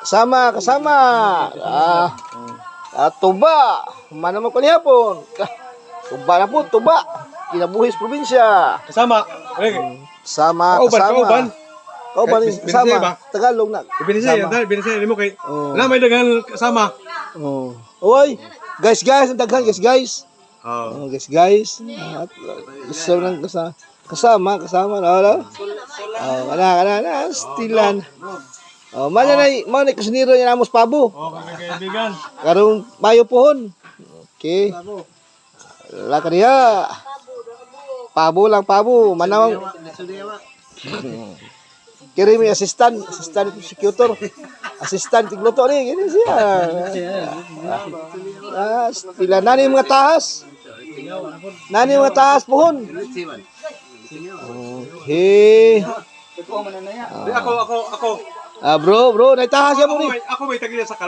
Kasama. Tuba. Mana mo kanihapon. Tuba na po, tuba. Kinabuhis probinsya. Kasama. Kasama. Kauban kasama. Tagalog na. Binisay mo kay. Na may daghang kasama. Oy, guys, ang daghan guys. Guys. At isa lang kasama na. Kana stilan. Mana kusiniro niya namos pabo. Kaibigan. Karong mayo pohon. Okay. Laka diha. Pabo. Manawang. Kiri may assistant executor. Assistant tigluto ni gini siya. Stilan nani mga tahas. Pohon. Okay. Ako. Bro, naitaha siya mo ni. Ako may tagila sa kalan.